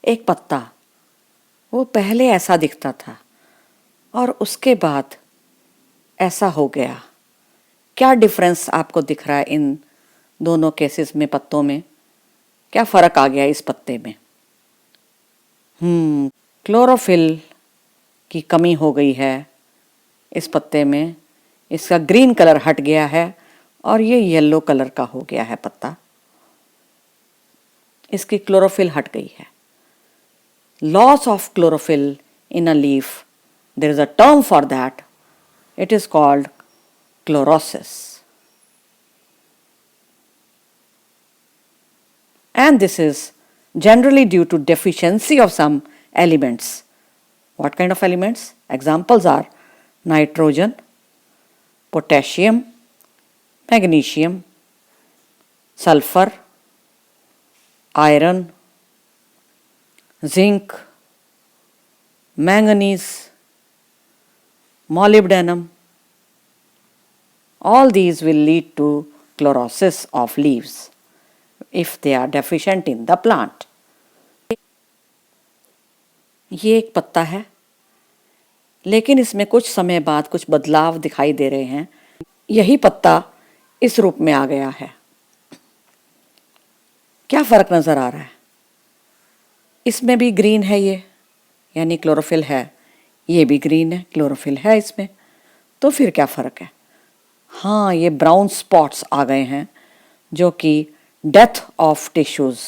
एक पत्ता वो पहले ऐसा दिखता था और उसके बाद ऐसा हो गया। क्या डिफरेंस आपको दिख रहा है इन दोनों केसेस में, पत्तों में? क्या फ़र्क आ गया इस पत्ते में? क्लोरोफिल की कमी हो गई है इस पत्ते में। इसका ग्रीन कलर हट गया है और ये येलो कलर का हो गया है पत्ता। इसकी क्लोरोफिल हट गई है। Loss of chlorophyll in a leaf, there is a term for that. It is called chlorosis. And this is generally due to deficiency of some elements. What kind of elements? Examples are nitrogen, potassium, magnesium, sulfur, iron, zinc, manganese, molybdenum. All these will lead to chlorosis of leaves if they are deficient in the plant. ये एक पत्ता है, लेकिन इसमें कुछ समय बाद कुछ बदलाव दिखाई दे रहे हैं। यही पत्ता इस रूप में आ गया है। क्या फ़र्क नज़र आ रहा है? इसमें भी ग्रीन है ये, यानी क्लोरोफिल है। ये भी ग्रीन है, क्लोरोफिल है इसमें। तो फिर क्या फ़र्क है? हाँ, ये ब्राउन स्पॉट्स आ गए हैं जो कि डेथ ऑफ टिश्यूज़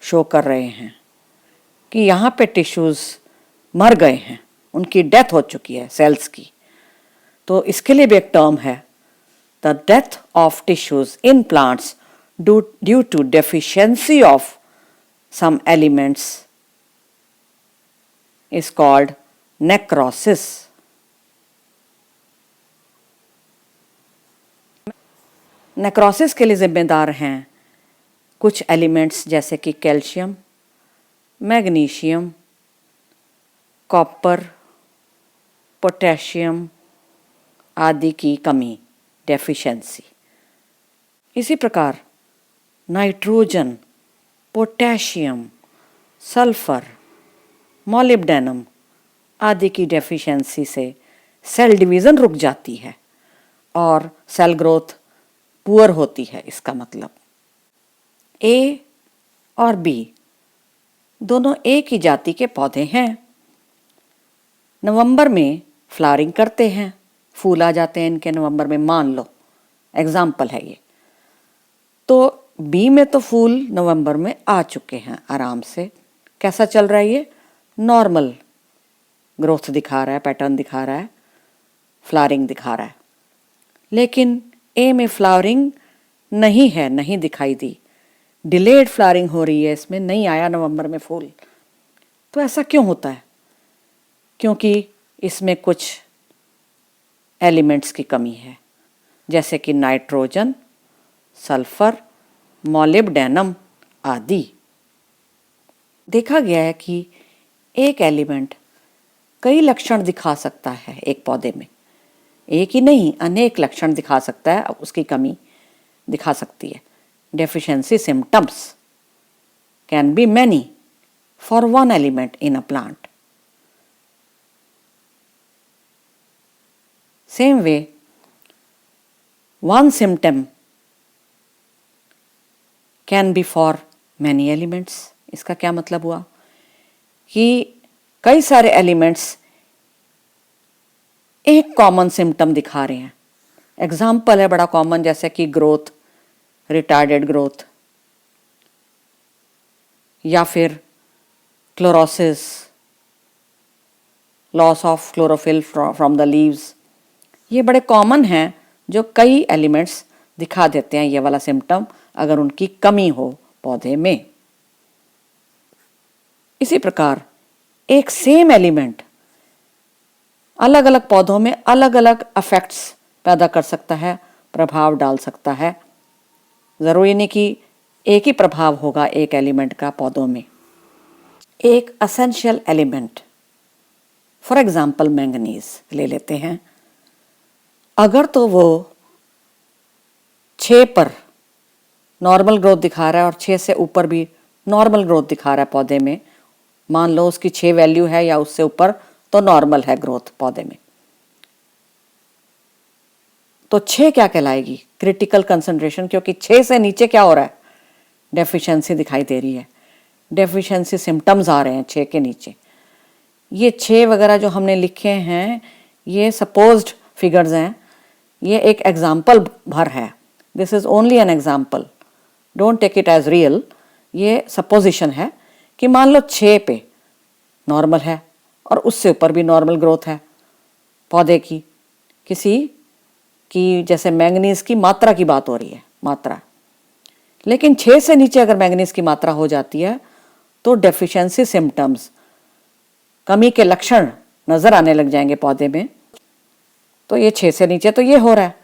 शो कर रहे हैं कि यहाँ पे टिश्यूज़ मर गए हैं, उनकी डेथ हो चुकी है सेल्स की। तो इसके लिए भी एक टर्म है, the death of tissues in plants due to deficiency of some elements is called necrosis. नेक्रोसिस के लिए जिम्मेदार हैं कुछ एलिमेंट्स जैसे कि कैल्शियम, मैग्नीशियम, कॉपर, पोटेशियम आदि की कमी, डेफिशिएंसी। इसी प्रकार नाइट्रोजन, पोटेशियम, सल्फर, मॉलिब्डेनम आदि की डेफिशिएंसी से सेल डिवीज़न रुक जाती है और सेल ग्रोथ पुअर होती है। इसका मतलब ए और बी दोनों एक ही जाति के पौधे हैं। नवंबर में फ्लावरिंग करते हैं, फूल आ जाते हैं इनके नवंबर में, मान लो एग्जाम्पल है ये। तो बी में तो फूल नवंबर में आ चुके हैं आराम से। कैसा चल रहा है ये? नॉर्मल ग्रोथ दिखा रहा है, पैटर्न दिखा रहा है, फ्लावरिंग दिखा रहा है। लेकिन ए में फ्लावरिंग नहीं है, नहीं दिखाई दी, डिलेड फ्लावरिंग हो रही है, इसमें नहीं आया नवंबर में फूल। तो ऐसा क्यों होता है? क्योंकि इसमें कुछ एलिमेंट्स की कमी है, जैसे कि नाइट्रोजन, सल्फर, मॉलिब्डेनम आदि। देखा गया है कि एक एलिमेंट कई लक्षण दिखा सकता है एक पौधे में, एक ही नहीं अनेक लक्षण दिखा सकता है, उसकी कमी दिखा सकती है। Deficiency symptoms can be many for one element in a plant. Same way one symptom can be for many elements. इसका क्या मतलब हुआ कि कई सारे एलिमेंट्स एक कॉमन सिम्टम दिखा रहे हैं। एग्जाम्पल है बड़ा कॉमन, जैसे कि ग्रोथ, रिटार्डेड ग्रोथ, या फिर chlorosis, loss of chlorophyll from the leaves. ये बड़े कॉमन हैं जो कई एलिमेंट्स दिखा देते हैं ये वाला सिम्टम अगर उनकी कमी हो पौधे में। इसी प्रकार एक सेम एलिमेंट अलग अलग पौधों में अलग अलग इफेक्ट्स पैदा कर सकता है, प्रभाव डाल सकता है। ज़रूरी नहीं कि एक ही प्रभाव होगा एक एलिमेंट का पौधों में। एक essential element, for example manganese ले लेते हैं। अगर तो वो 6 पर नॉर्मल ग्रोथ दिखा रहा है और 6 से ऊपर भी नॉर्मल ग्रोथ दिखा रहा है पौधे में, मान लो उसकी 6 वैल्यू है या उससे ऊपर, तो नॉर्मल है ग्रोथ पौधे में। तो 6 क्या कहलाएगी? क्रिटिकल कंसंट्रेशन, क्योंकि 6 से नीचे क्या हो रहा है? डेफिशिएंसी दिखाई दे रही है, डेफिशिएंसी सिम्टम्स आ रहे हैं 6 के नीचे। ये 6 वगैरह जो हमने लिखे हैं ये सपोज्ड फिगर्स हैं, ये एक एग्जाम्पल भर है, this is only an example, don't take it as real. ये सपोजिशन है कि मान लो 6 पे नॉर्मल है और उससे ऊपर भी नॉर्मल ग्रोथ है पौधे की, किसी की जैसे मैंगनीज की मात्रा की बात हो रही है, मात्रा, लेकिन 6 से नीचे अगर मैंगनीज की मात्रा हो जाती है तो डेफिशिएंसी सिम्टम्स, कमी के लक्षण नजर आने लग जाएंगे पौधे में। तो ये 6 से नीचे तो ये हो रहा है,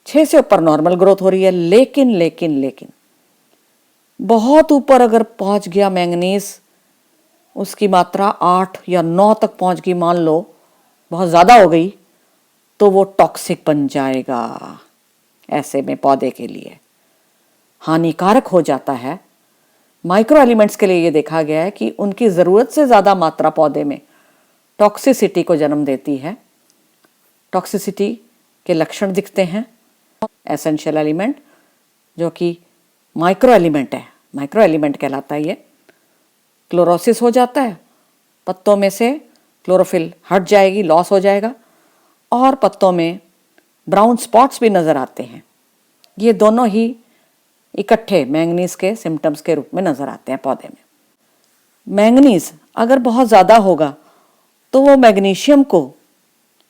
6 से ऊपर नॉर्मल ग्रोथ हो रही है, लेकिन लेकिन लेकिन बहुत ऊपर अगर पहुंच गया मैंगनीज, उसकी मात्रा 8 या 9 तक पहुंच गई, मान लो बहुत ज़्यादा हो गई, तो वो टॉक्सिक बन जाएगा, ऐसे में पौधे के लिए हानिकारक हो जाता है। माइक्रो एलिमेंट्स के लिए ये देखा गया है कि उनकी ज़रूरत से ज़्यादा मात्रा पौधे में टॉक्सिसिटी को जन्म देती है, टॉक्सिसिटी के लक्षण दिखते हैं। एसेंशियल एलिमेंट जो कि माइक्रो एलिमेंट है, माइक्रो एलिमेंट कहलाता है ये, क्लोरोसिस हो जाता है, पत्तों में से क्लोरोफिल हट जाएगी, लॉस हो जाएगा, और पत्तों में ब्राउन स्पॉट्स भी नज़र आते हैं। ये दोनों ही इकट्ठे मैंगनीज के सिम्टम्स के रूप में नज़र आते हैं पौधे में। मैंगनीज अगर बहुत ज़्यादा होगा तो वो मैग्नीशियम को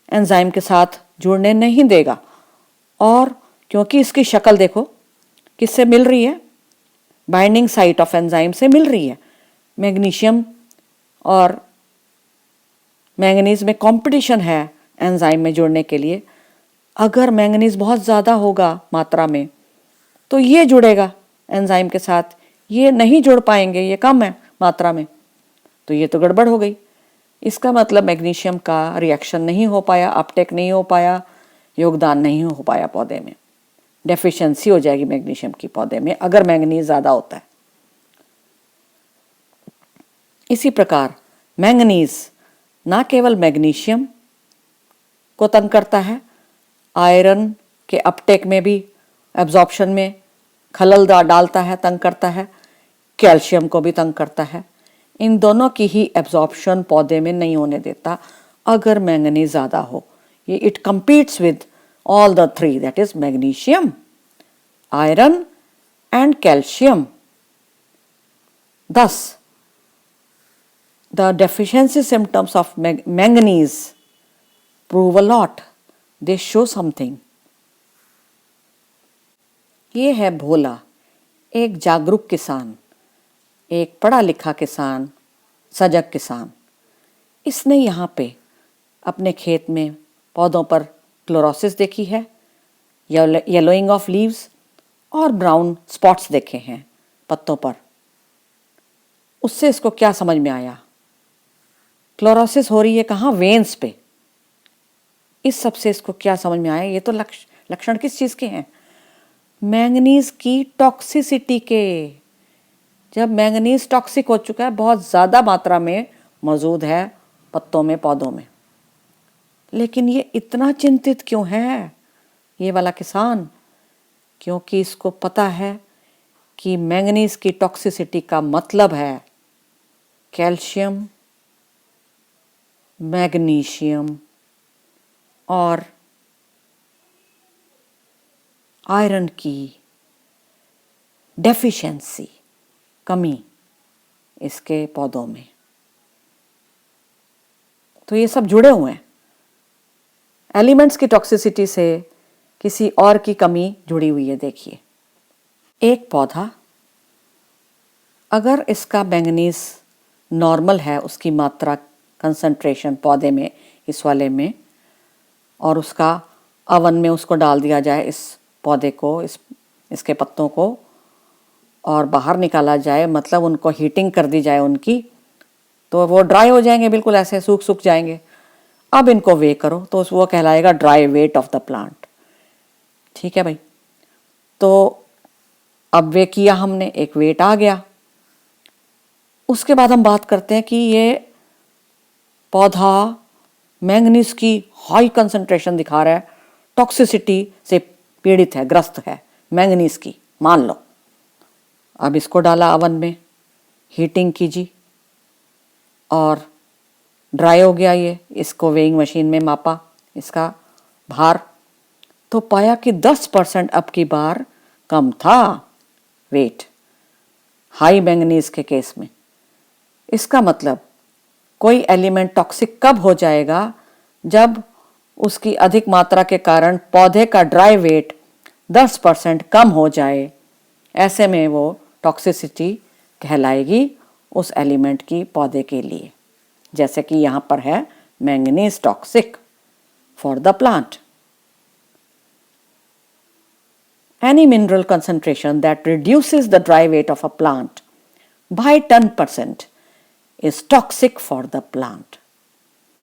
एंजाइम के साथ जुड़ने नहीं देगा, और क्योंकि इसकी शक्ल देखो किससे मिल रही है, बाइंडिंग साइट ऑफ एंजाइम से मिल रही है। मैग्नीशियम और मैंगनीज में कंपटीशन है एंजाइम में जुड़ने के लिए। अगर मैंगनीज बहुत ज़्यादा होगा मात्रा में तो ये जुड़ेगा एंजाइम के साथ, ये नहीं जुड़ पाएंगे, ये कम है मात्रा में, तो ये तो गड़बड़ हो गई। इसका मतलब मैग्नीशियम का रिएक्शन नहीं हो पाया, अपटेक नहीं हो पाया, योगदान नहीं हो पाया पौधे में, डेफिशिएंसी हो जाएगी मैग्नीशियम की पौधे में अगर मैंगनीज ज़्यादा होता है। इसी प्रकार मैंगनीज ना केवल मैग्नीशियम को तंग करता है, आयरन के अपटेक में भी, एब्जॉर्प्शन में खलल डालता है, तंग करता है, कैल्शियम को भी तंग करता है। इन दोनों की ही एब्जॉर्प्शन पौधे में नहीं होने देता अगर मैंगनीज ज़्यादा हो। ये it competes with all the 3, that is magnesium, iron and calcium. Thus, the deficiency symptoms of manganese prove a lot. They show something. ये है भोला, एक जागरूक किसान, एक पढ़ा लिखा किसान, सजग किसान। इसने यहाँ पे अपने खेत में पौधों पर क्लोरोसिस देखी है, येलोइंग ऑफ लीव्स और ब्राउन स्पॉट्स देखे हैं पत्तों पर। उससे इसको क्या समझ में आया? क्लोरोसिस हो रही है कहाँ? वेन्स पे। इस सब से इसको क्या समझ में आया? ये तो लक्षण किस चीज़ के हैं? मैंगनीज की टॉक्सिसिटी के। जब मैंगनीज टॉक्सिक हो चुका है, बहुत ज़्यादा मात्रा में मौजूद है पत्तों में, पौधों में, लेकिन ये इतना चिंतित क्यों है ये वाला किसान? क्योंकि इसको पता है कि मैंगनीज की टॉक्सिसिटी का मतलब है कैल्शियम, मैग्नीशियम और आयरन की डेफिशिएंसी, कमी इसके पौधों में। तो ये सब जुड़े हुए हैं। एलिमेंट्स की टॉक्सिसिटी से किसी और की कमी जुड़ी हुई है। देखिए, एक पौधा अगर इसका मैंगनीज नॉर्मल है, उसकी मात्रा, कंसंट्रेशन पौधे में, इस वाले में, और उसका अवन में उसको डाल दिया जाए, इस पौधे को, इसके पत्तों को, और बाहर निकाला जाए, मतलब उनको हीटिंग कर दी जाए उनकी, तो वो ड्राई हो जाएंगे, बिल्कुल ऐसे सूख जाएंगे। अब इनको वे करो तो वो कहलाएगा dry weight of the plant. ठीक है भाई, तो अब वे किया हमने, एक वेट आ गया। उसके बाद हम बात करते हैं कि ये पौधा मैंगनीज की हाई कंसंट्रेशन दिखा रहा है, टॉक्सिसिटी से पीड़ित है, ग्रस्त है मैंगनीज की, मान लो। अब इसको डाला अवन में, हीटिंग कीजिए और ड्राई हो गया ये, इसको वेइंग मशीन में मापा इसका भार, तो पाया कि 10% अब की बार कम था वेट हाई मैंगनीज के केस में। इसका मतलब कोई एलिमेंट टॉक्सिक कब हो जाएगा? जब उसकी अधिक मात्रा के कारण पौधे का ड्राई वेट 10% कम हो जाए, ऐसे में वो टॉक्सिसिटी कहलाएगी उस एलिमेंट की पौधे के लिए। जैसे कि यहाँ पर है manganese toxic for the plant. Any mineral concentration that reduces the dry weight of a plant by 10% is toxic for the plant.